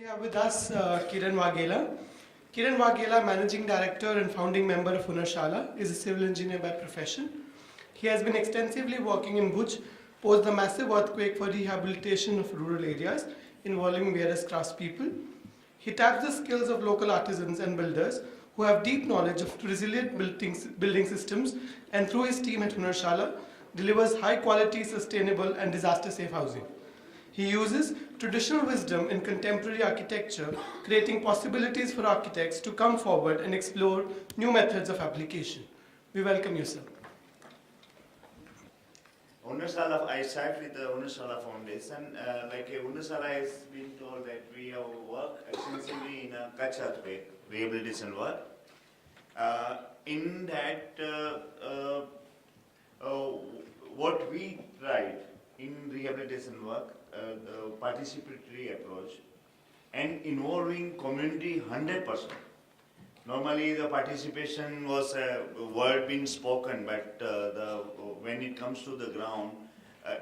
We have with us Kiran Vaghela. Kiran Vaghela, Managing Director and founding member of Hunnarshala, is a civil engineer by profession. He has been extensively working in Bhuj post the massive earthquake for rehabilitation of rural areas involving various craftspeople. He taps the skills of local artisans and builders who have deep knowledge of resilient building systems, and through his team at Hunnarshala delivers high quality, sustainable and disaster safe housing. He uses traditional wisdom in contemporary architecture, creating possibilities for architects to come forward and explore new methods of application. We welcome you, sir. Hunnarshala, I start with the Hunnarshala Foundation. Hunnarshala has been told that we have worked extensively in a Kutch earthquake rehabilitation work. In that, what we tried in rehabilitation work, the participatory approach and involving community 100%. Normally the participation was a word being spoken, but when it comes to the ground,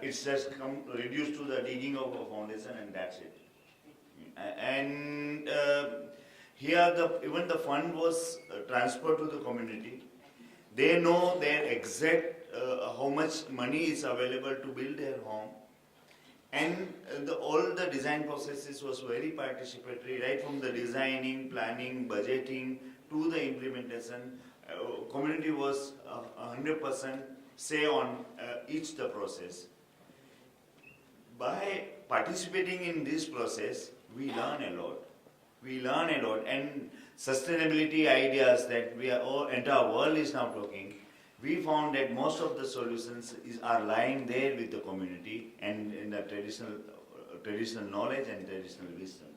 it's just reduced to the digging of a foundation and that's it. And here even the fund was transferred to the community. They know their exact how much money is available to build their home. And all the design processes was very participatory, right from the designing, planning, budgeting to the implementation. Community was 100% say on each the process. By participating in this process, we learn a lot. We learn a lot, and sustainability ideas that entire world is now talking. We found that most of the solutions are lying there with the community and in the traditional knowledge and traditional wisdom.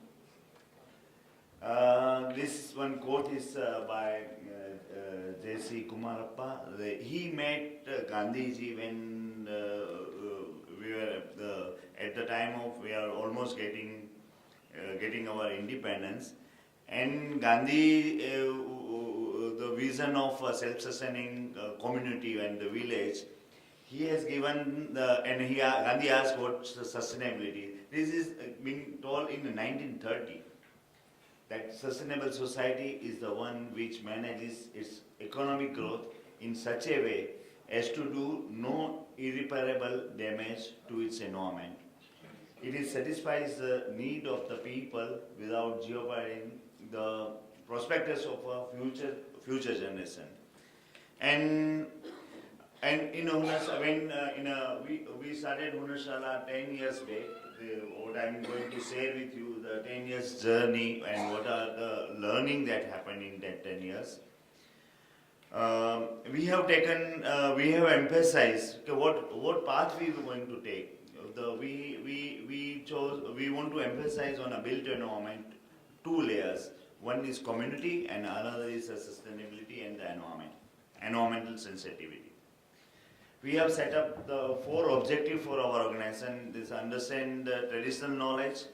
This one quote is by J.C. Kumarappa. He met Gandhiji when we were at the time of we are almost getting our independence, and Gandhi. The vision of a self-sustaining community and the village, he has given Gandhi asked what's the sustainability. This is being told in 1930 that sustainable society is the one which manages its economic growth in such a way as to do no irreparable damage to its environment. It satisfies the need of the people without jeopardizing the prospectus of a future generation. And in Hunnarshala, we started Hunnarshala 10 years back. What I'm going to share with you, the 10 years journey and what are the learning that happened in that 10 years. We have emphasized what path we were going to take. We want to emphasize on a built environment 2 layers. One is community and another is sustainability and the environmental sensitivity. We have set up the 4 objectives for our organization. This understand the traditional knowledge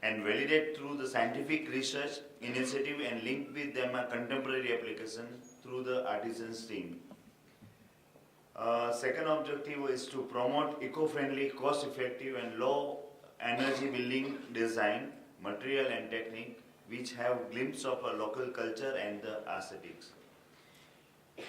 and validate through the scientific research initiative and link with them a contemporary application through the artisans team. Second objective is to promote eco-friendly, cost-effective and low energy building design, material and technique which have glimpse of a local culture and the aesthetics.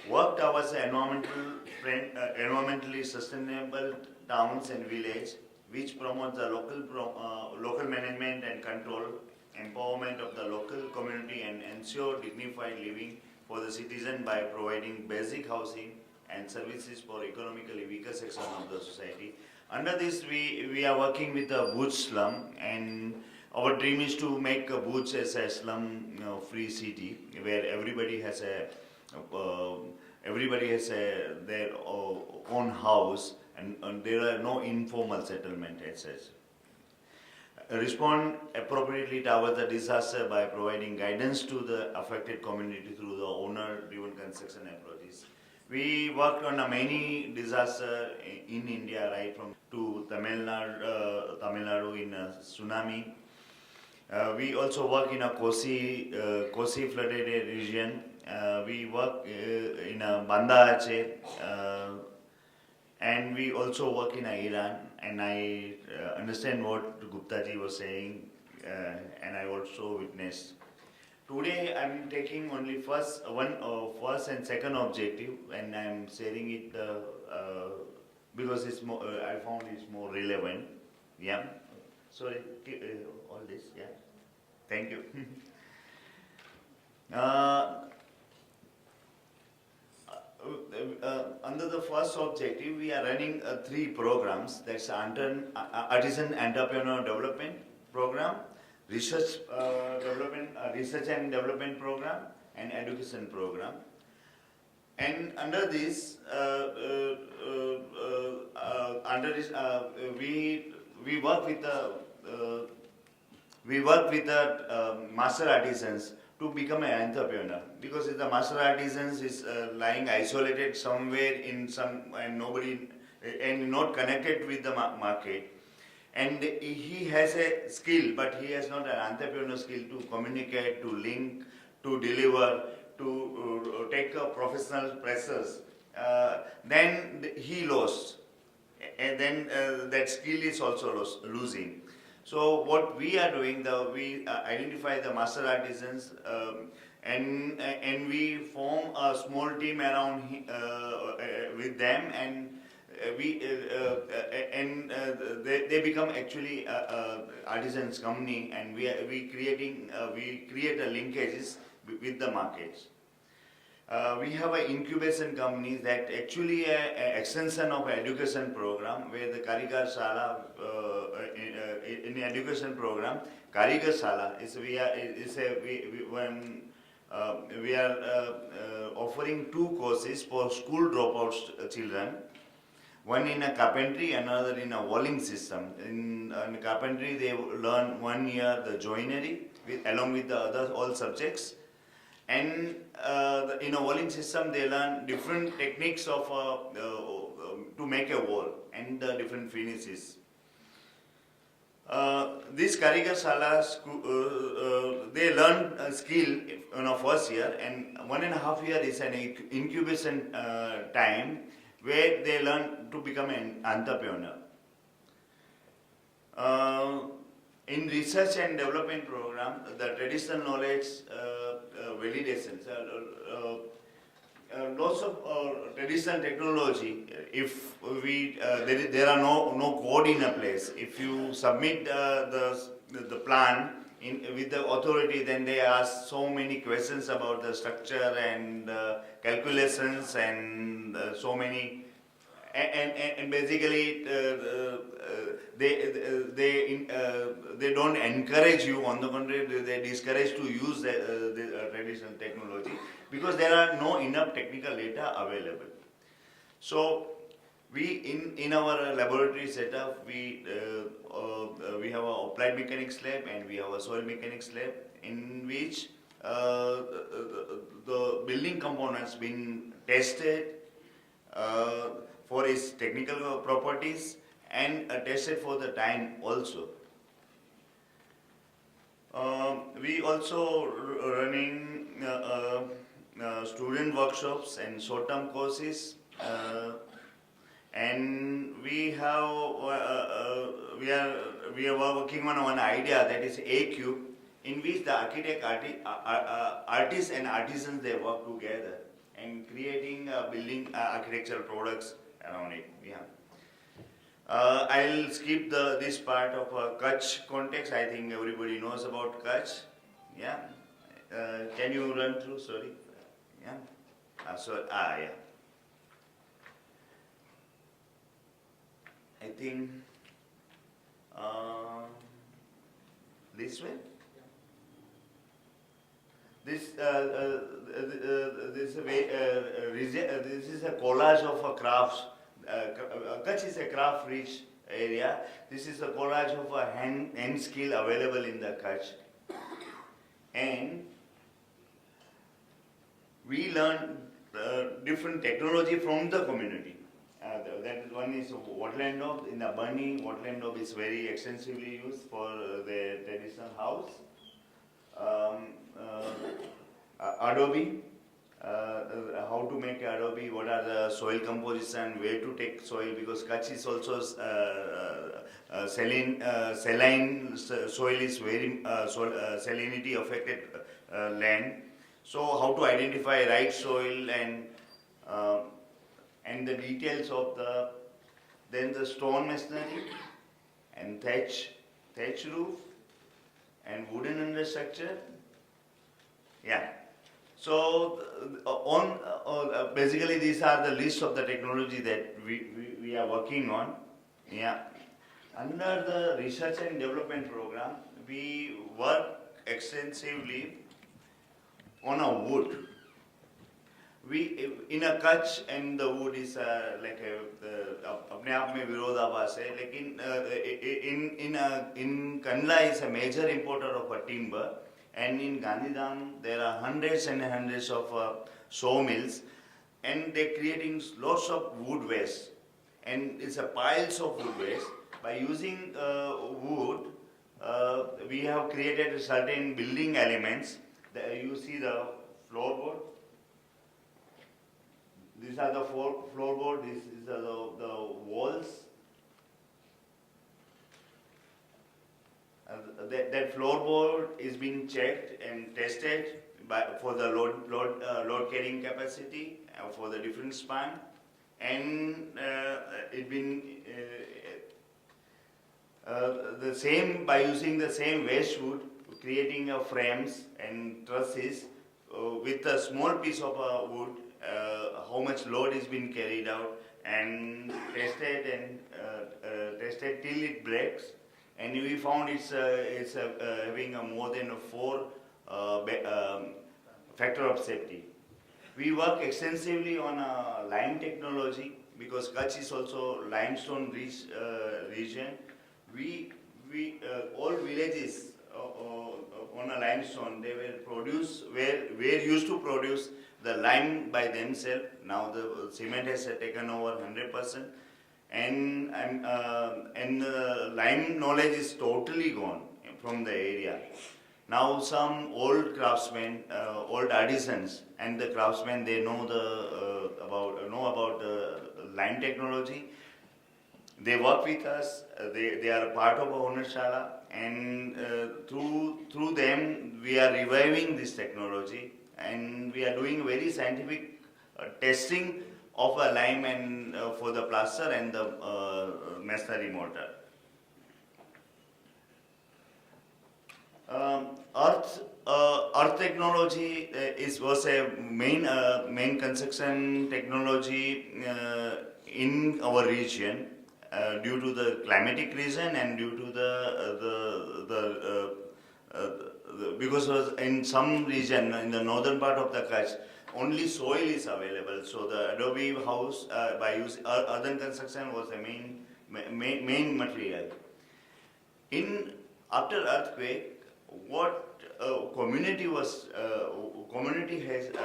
Work towards environmentally sustainable towns and village, which promotes the local management and control, empowerment of the local community and ensure dignified living for the citizen by providing basic housing and services for economically weaker section of the society. Under this, we are working with the Bhuj slum, and our dream is to make Bhuj as a slum-free city where everybody has their own house and there are no informal settlement as such. Respond appropriately towards the disaster by providing guidance to the affected community through the owner-driven construction approaches. We worked on many disasters in India, right from to Tamil Nadu in a tsunami. We also work in a Kosi flooded region. We work in a Banda Aceh, and we also work in Iran. And I understand what Gupta ji was saying. and I also witnessed. Today I'm taking only first and second objective, and I'm sharing it because it's more. I found it's more relevant. Yeah. Sorry, all this. Yeah. Thank you. Under the first objective, we are running 3 programs. That's Artisan Entrepreneur Development Program, Research Research and Development Program, and Education Program. And under this, we work with the master artisans to become an entrepreneur, because the master artisans is lying isolated somewhere in some, and nobody, and not connected with the market, and he has a skill but he has not an entrepreneur skill to communicate, to link, to deliver, to take professional pressures, then he lost, and then that skill is also losing. So what we are doing, we identify the master artisans, and we form a small team around with them, and they become actually artisans company, and we create a linkages with the markets. We have an incubation company that actually an extension of education program, where the Karigar in education program, Karigar Shala we are offering 2 courses for school dropouts children. One in a carpentry, another in a walling system. In carpentry, they learn 1 year the joinery along with the other all subjects. And in a walling system, they learn different techniques of to make a wall and the different finishes. This Karigar Shala school, they learn a skill in a first year, and 1.5 year is an incubation time where they learn to become an entrepreneur. In research and development program, the traditional knowledge validations, lots of traditional technology. If there are no code in a place, if you submit the plan with the authority, then they ask so many questions about the structure and calculations and so many. And basically, they don't encourage you. On the contrary, they discourage to use the traditional technology, because there are no enough technical data available. So we in our laboratory setup, we have a applied mechanics lab and we have a soil mechanics lab, in which the building components been tested for its technical properties, and tested for the time also. We also running student workshops and short-term courses, and we are working on one idea, that is A Cube, in which the artists and artisans, they work together and creating building architectural products around it. Yeah. I'll skip this part of Kutch context. I think everybody knows about Kutch. Yeah. Can you run through? Sorry. Yeah. Yeah. I think this way. This is a collage of crafts. Kutch is a craft-rich area. This is a collage of a hand skill available in the Kutch, and we learn different technology from the community. That one is watland daub. In the Bani, watland daub is very extensively used for the traditional house. Adobe, how to make adobe, what are the soil composition, where to take soil, because Kutch is also saline soil is very salinity affected land. So how to identify right soil uh, and the details of then the stone masonry and thatch roof and wooden understructure. Yeah. So basically these are the list of the technology that we are working on. Yeah. Under the research and development program, we work extensively on a wood. We in a Kutch and the wood is like अपने आप में विरोधाभास है, लेकिन in Kandla is a major importer of a timber, and in Gandhidham there are hundreds and hundreds of sawmills, and they're creating lots of wood waste, and it's a piles of wood waste. By using wood, we have created certain building elements. You see the floorboard. These are the floorboard. These are the walls. That floorboard is being checked and tested for the load carrying capacity for the different span, and it been the same by using the same waste wood, creating frames and trusses with a small piece of wood. How much load is being carried out and tested till it breaks, and we found it's having a more than a 4 factor of safety. We work extensively on lime technology because Kutch is also limestone rich region. We all villages on a limestone, they were used to produce the lime by themselves. Now the cement has taken over 100%, and lime knowledge is totally gone from the area. Now some old craftsmen, old artisans, and the craftsmen, they know about the lime technology. They work with us. They are a part of our Hunnarshala, and through them we are reviving this technology, and we are doing very scientific testing of a lime and for the plaster and the masonry mortar. Earth technology was a main construction technology in our region due to the climatic reason and due to because in some region in the northern part of the Kutch only soil is available, so the adobe house by use earthen construction was the main material. After earthquake, what community has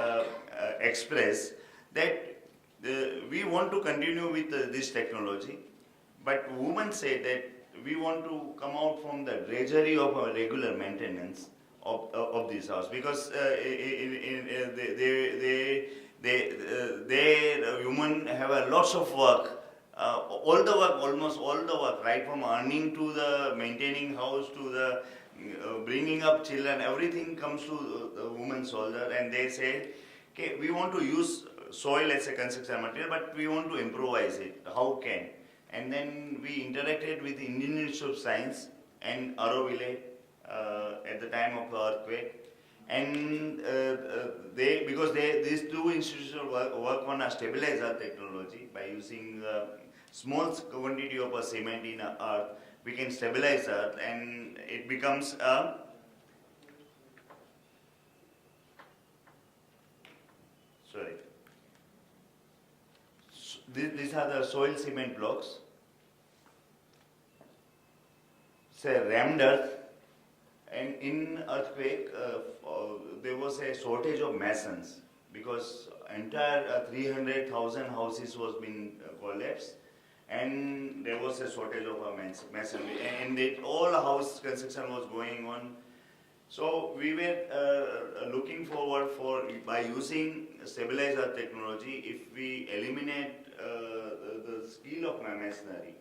expressed that we want to continue with this technology, but women say that we want to come out from the drudgery of a regular maintenance of this house, because women have lots of work. Almost all the work, right from earning to the maintaining house to the bringing up children, everything comes to the woman's shoulder, and they say, okay, we want to use soil as a construction material, but we want to improvise it. How can? And then we interacted with the Indian Institute of Science and Auroville at the time of the earthquake, and these two institutions work on a stabilizer technology by using small quantity of a cement in earth. We can stabilize earth, and it becomes a These are the soil cement blocks. Say rammed earth, and in earthquake there was a shortage of masons because entire 300,000 houses was being collapsed, and there was a shortage of masonry, and all house construction was going on. So we were looking forward for, by using stabilizer technology, if we eliminate the skill of masonry,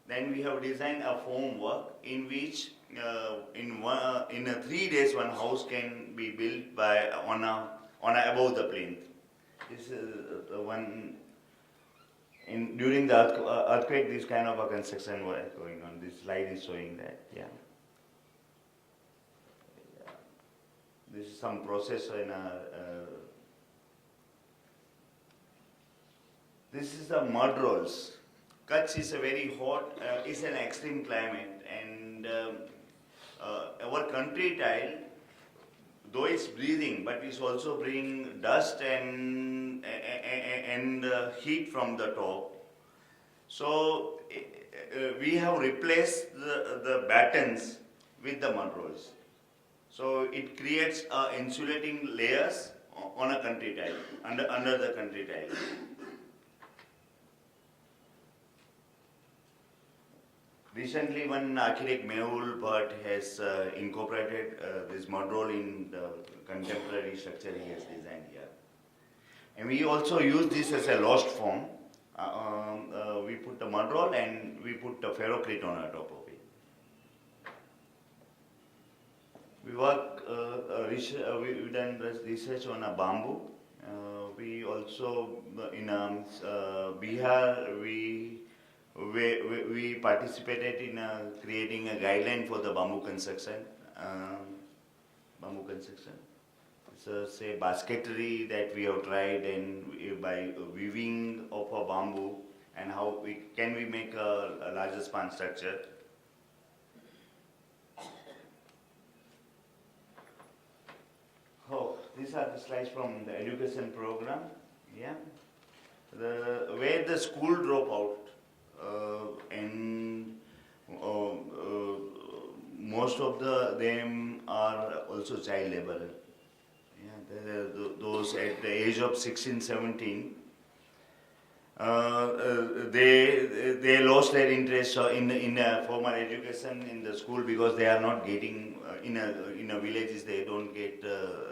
then we have designed a foam work in which in 3 days one house can be built by on a above the plinth. This is the one. During the earthquake, this kind of a construction was going on. This slide is showing that. Yeah. This is some process in a. This is the mud rolls. Kutch is a very hot, it's an extreme climate, and our country tile, though it's breathing, but it's also bringing dust and heat from the top. So we have replaced the battens with the mud rolls. So it creates insulating layers on a country tile, under the country tile. Recently, one architect, Mehul Bhatt, has incorporated this mud roll in the contemporary structure he has designed here. And we also use this as a lost form. We put the mud roll and we put the ferrocrete on top of it. We work, we've done research on a bamboo. We also, in Bihar, we participated in creating a guideline for the bamboo construction. It's a basketry that we have tried, and by weaving of a bamboo, and how can we make a larger span structure. Oh, these are the slides from the education program. Yeah, where the school drop out. And most of them are also child laborer. Yeah, those at the age of 16, 17, they lost their interest in formal education in the school, because they are not getting in a villages, they don't get the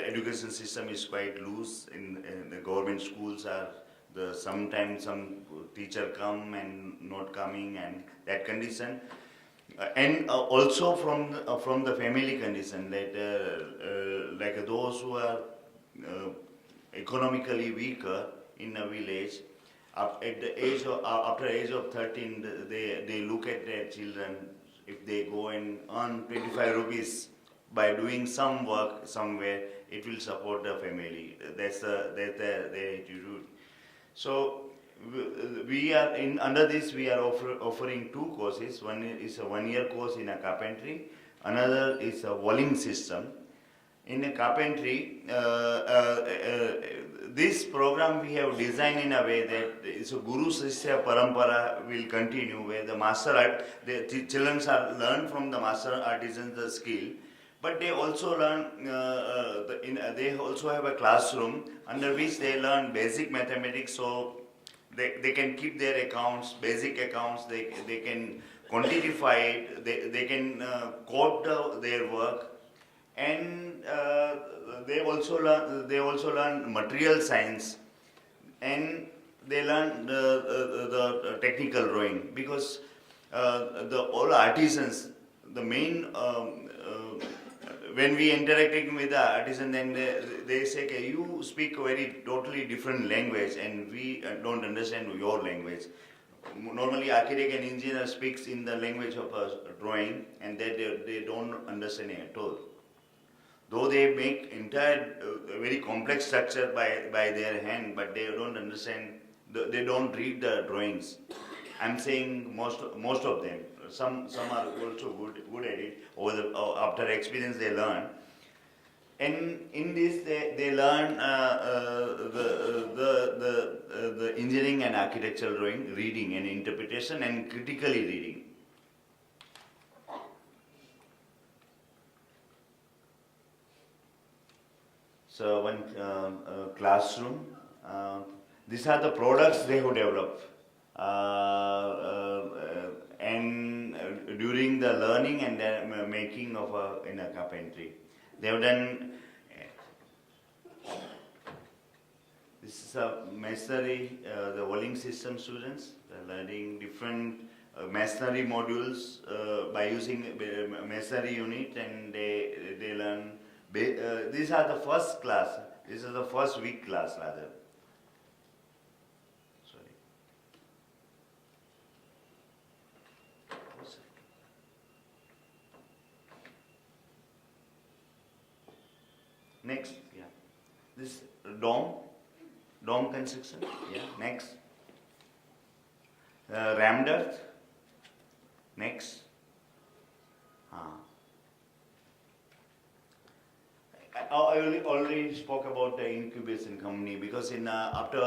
education system is quite loose. In the government schools are. Sometimes some teacher come and not coming, and that condition, and also from the family condition, that like those who are economically weaker in a village, at the age of, after age of 13, they look at their children. If they go and earn 25 rupees by doing some work somewhere, it will support the family. That's the attitude. So we are under this. We are offering 2 courses. One is a 1-year course in a carpentry. Another is a walling system. In a carpentry, this program we have designed in a way that it's a Guru Sishya Parampara will continue, where the master art, the children are learn from the master artisans the skill. But they also learn, they also have a classroom under which they learn basic mathematics, so they can keep their accounts, basic accounts, they can quantify it, they can code their work, and they also learn material science, and they learn the technical drawing, because all artisans, the main when we interacting with the artisan, then they say, okay, you speak a very totally different language and we don't understand your language. Normally architect and engineer speaks in the language of a drawing, and they don't understand it at all. Though they make entire very complex structure by their hand, but they don't understand, they don't read the drawings. I'm saying most of them. Some are also good at it. After experience they learn. And in this they learn the engineering and architectural drawing, reading and interpretation, and critically reading. So one classroom. These are the products they have developed. And during the learning and the making of in a carpentry. They have done. This is a masonry, the welding system students. They're learning different masonry modules by using masonry unit, and they learn. These are the first class. This is the first week class rather. Sorry. Next, yeah. This dome construction. Yeah. Next. Rammed earth. Next. I already spoke about the incubation company, because in after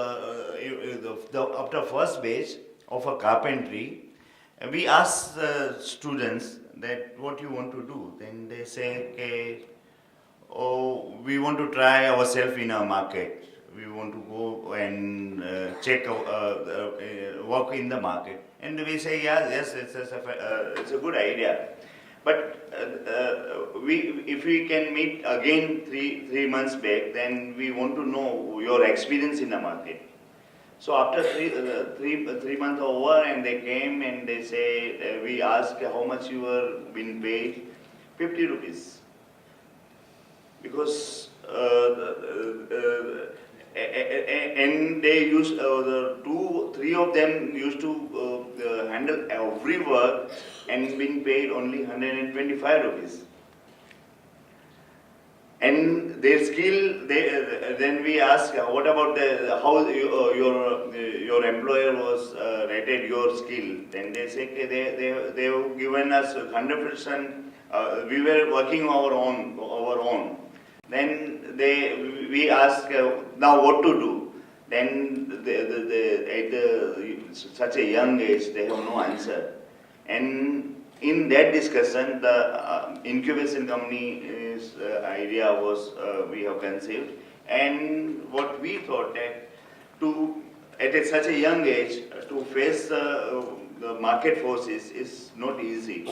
first batch of a carpentry, we ask the students that what you want to do. Then they say, okay, oh, we want to try ourselves in a market. We want to go and check work in the market. And we say, yeah, yes, it's a good idea. But if we can meet again three months back, then we want to know your experience in the market. So after three months over, and they came and they say, we asked how much you were being paid, 50 rupees. Because and they used three of them used to handle every work and being paid only 125 rupees. And their skill, then we ask, what about how your employer was rated your skill? Then they say, they have given us 100%. We were working our own. Then we ask now what to do. Then at such a young age, they have no answer. And in that discussion, the incubation company's idea was we have conceived. And what we thought that at such a young age to face the market forces is not easy,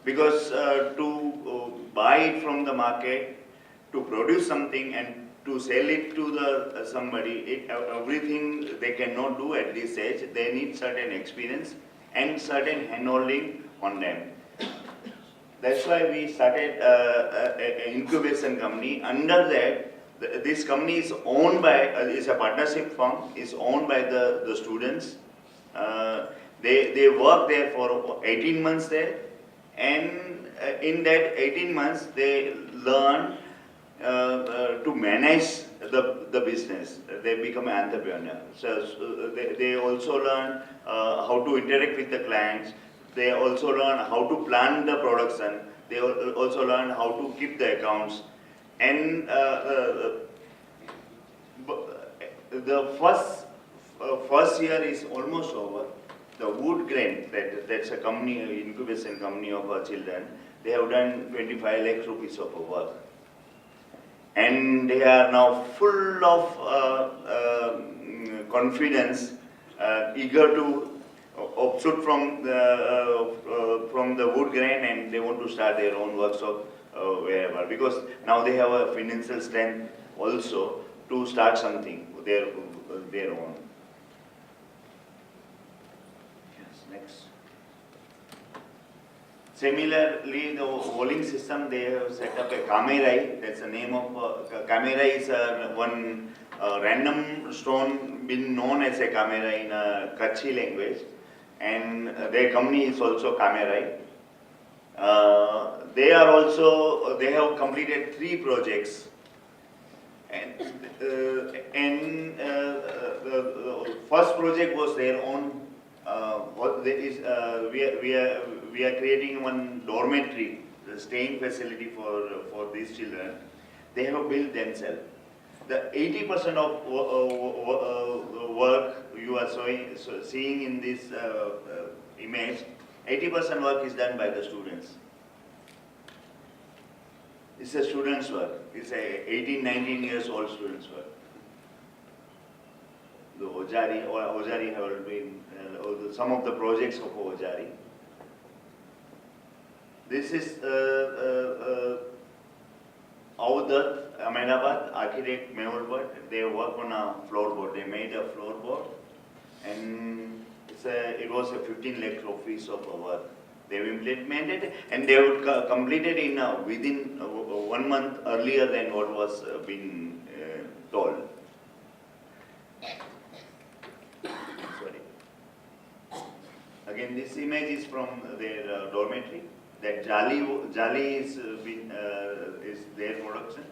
because to buy it from the market, to produce something and to sell it to somebody, everything they cannot do at this age. They need certain experience and certain handholding on them. That's why we started an incubation company. Under that, this company is owned by, is a partnership firm, is owned by the students. They work there for 18 months there, and in that 18 months they learn to manage the business. They become an entrepreneur. So they also learn how to interact with the clients. They also learn how to plan the production. They also learn how to keep the accounts. And the first year is almost over. The wood grain, that's a company, incubation company of our children. They have done 25 lakh rupees of work. And they are now full of confidence, eager to shoot from the wood grain, and they want to start their own workshop wherever, because now they have a financial strength also to start something their own. Yes, next. Similarly, the welding system, they have set up a kamerai. That's the name of kamerai is one random stone been known as a kamerai in a Kutchi language, and their company is also kamerai. They have completed 3 projects, and the first project was their own. We are creating one dormitory, the staying facility for these children. They have built themselves. The 80% of work you are seeing in this image, 80% work is done by the students. It's a student's work. It's a 18, 19 years old student's work. The Ojari have been some of the projects of Ojari. This is Ahmedabad, architect Mehul. They work on a floorboard. They made a floorboard, and it was a 15 lakh rupees of work. They implemented, and they would complete it in within 1 month earlier than what was been told. Sorry. Again, this image is from their dormitory. That Jali is their production.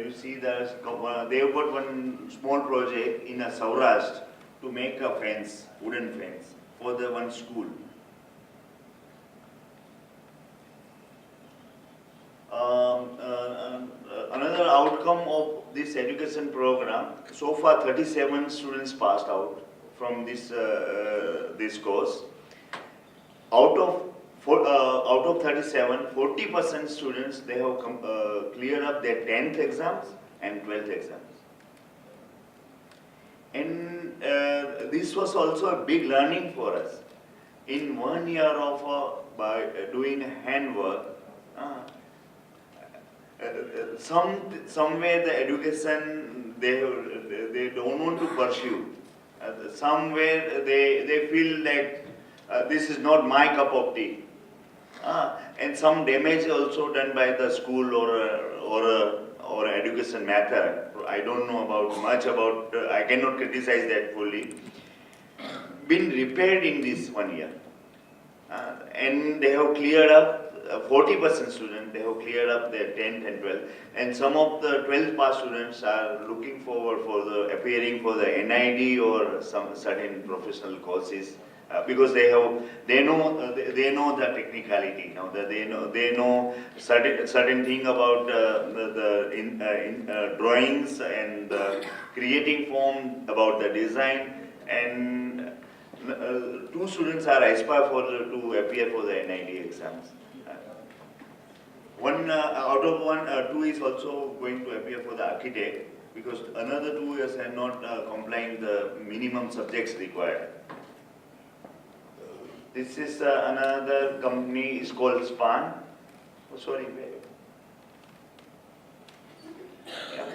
You see, they have got one small project in a Saurashtra to make a fence, wooden fence, for the one school. Another outcome of this education program, so far 37 students passed out from this course. Out of 37, 40% students, they have cleared up their 10th exams and 12th exams. And this was also a big learning for us. In 1 year of by doing handwork, somewhere the education they don't want to pursue. Somewhere they feel like this is not my cup of tea. And some damage also done by the school or education method. I don't know much about. I cannot criticize that fully. Been repaired in this 1 year, and they have cleared up. 40% students, they have cleared up their 10th and 12th, and some of the 12th pass students are looking forward for appearing for the NID or some certain professional courses. Because they know the technicality now. That they know certain thing about the drawings and creating form, about the design, and 2 students are aspire to appear for the NID exams. One out of 2 is also going to appear for the architect, because another 2 years are not complying the minimum subjects required. This is another company, is called Span. Oh, sorry, wait. Yeah.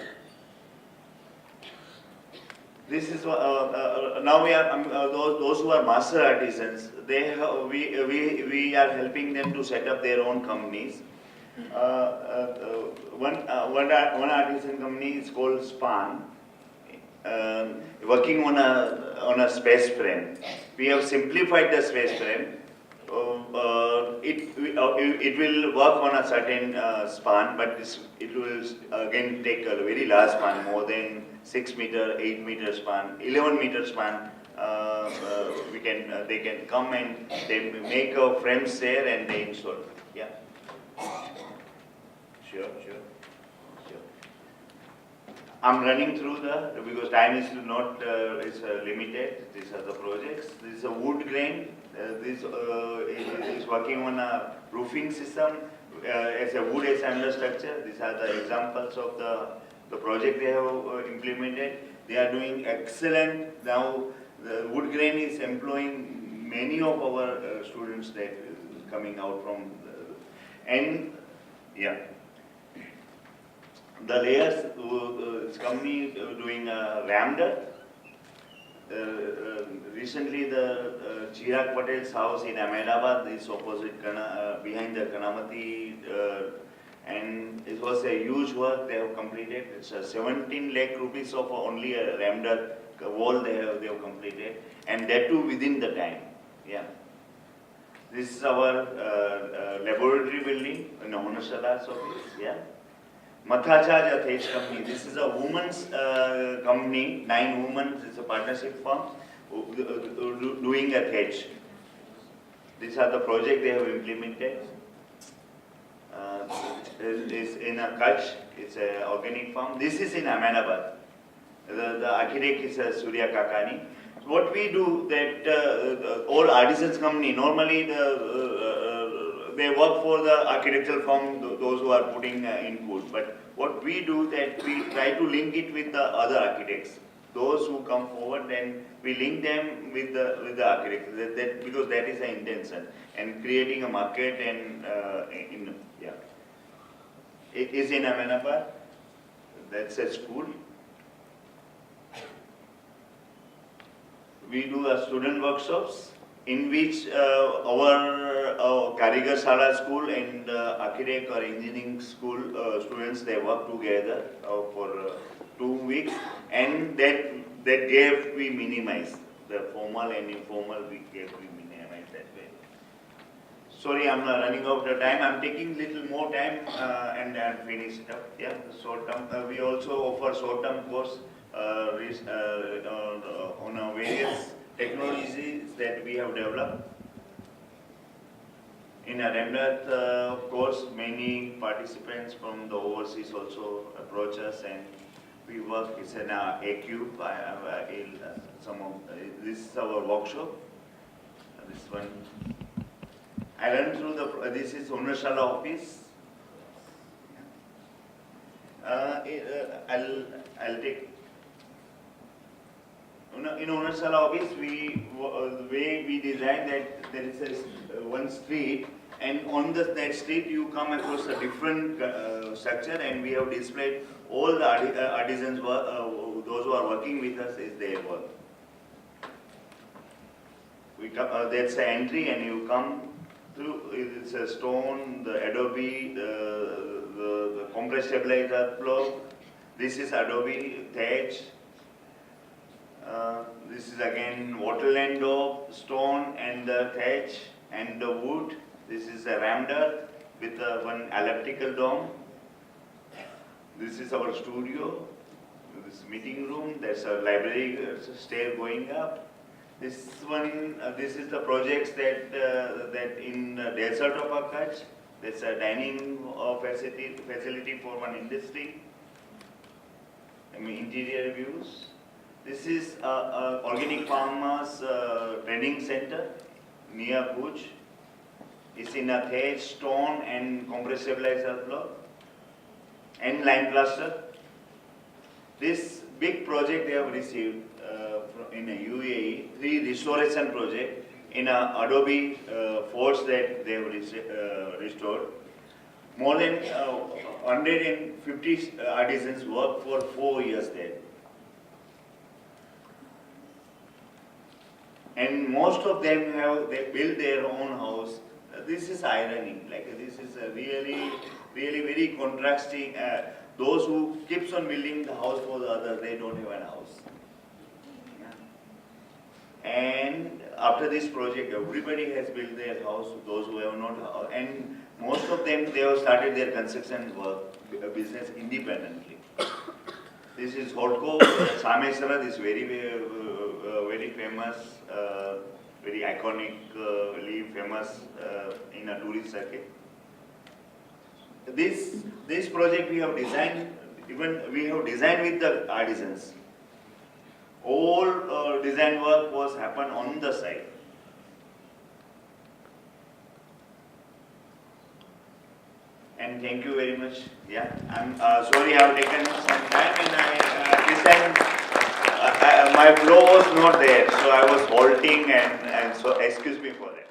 This is now we are those who are master artisans. We are helping them to set up their own companies. One artisan company is called Span. Working on a space frame. We have simplified the space frame. It will work on a certain span, but it will again take a very large span, more than 6 meter, 8 meter span, 11 meter span. They can come and they make a frames there and they install. Yeah. Sure. I'm running through because time is not limited. These are the projects. This is a wood grain. This is working on a roofing system as a wood assembly structure. These are the examples of the project they have implemented. They are doing excellent. Now the wood grain is employing many of our students that is coming out from the layers, this company doing rammed. Recently, the Chirag Patel's house in Ahmedabad is opposite behind the Kanamati, and it was a huge work they have completed. It's 17 lakh rupees of only a rammed wall they have completed, and that too within the time. Yeah. This is our laboratory building in Hunnarshala office. Yeah. Mathachaj, a thatch company. This is a women's company, 9 women. It's a partnership firm doing a thatch. These are the projects they have implemented. It's in a Kutch. It's an organic farm. This is in Ahmedabad. The architect is Surya Kakani. What we do that all artisans company normally they work for the architectural firm, those who are putting input. But what we do that we try to link it with the other architects. Those who come forward, then we link them with the architect. That because that is the intention, and creating a market and in yeah. It is in Ahmedabad. That's a school. We do student workshops in which our Karigar Shala school and architect or engineering school students, they work together for 2 weeks, and that gap we minimize. The formal and informal gap we minimize that way. Sorry, I'm running out of time. I'm taking little more time and then finish it up. Yeah, short term. We also offer short term course on various technologies that we have developed. In a remnant course, many participants from the overseas also approach us, and we work. It's an A-Cube. This is our workshop. This one. I run through this is Hunnarshala office. I'll take. In Hunnarshala office, the way we design that there is one street, and on that street you come across a different structure, and we have displayed all the artisans work. Those who are working with us is their work. We come, that's the entry, and you come through. It's a stone, the adobe, the compressed stabilizer block. This is adobe thatch. This is again waterland door, stone and the thatch and the wood. This is a rammed earth with one elliptical dome. This is our studio. This meeting room. There's a library stair going up. This one, this is the projects that in the desert of Kutch. There's a dining facility for one industry. Interior views. This is organic farmers training center near Bhuj. It's in a thatch, stone and compressed stabilizer block and lime plaster. This big project they have received in a UAE, 3 restoration project in a Adobe forts that they have restored. More than 150 artisans worked for 4 years there. And most of them they built their own house. This is irony. Like this is a really very contrasting. Those who keeps on building the house for the others, they don't have a house. Yeah. And after this project, everybody has built their house. Those who have not, and most of them they have started their construction work business independently. This is Hotco Samesara. This very famous, very iconically famous in a tourist circuit. This project we have designed. Even we have designed with the artisans. All design work was happened on the site. And thank you very much. Yeah, I'm sorry I have taken some time, and this time my flow was not there, so I was halting, and so excuse me for that.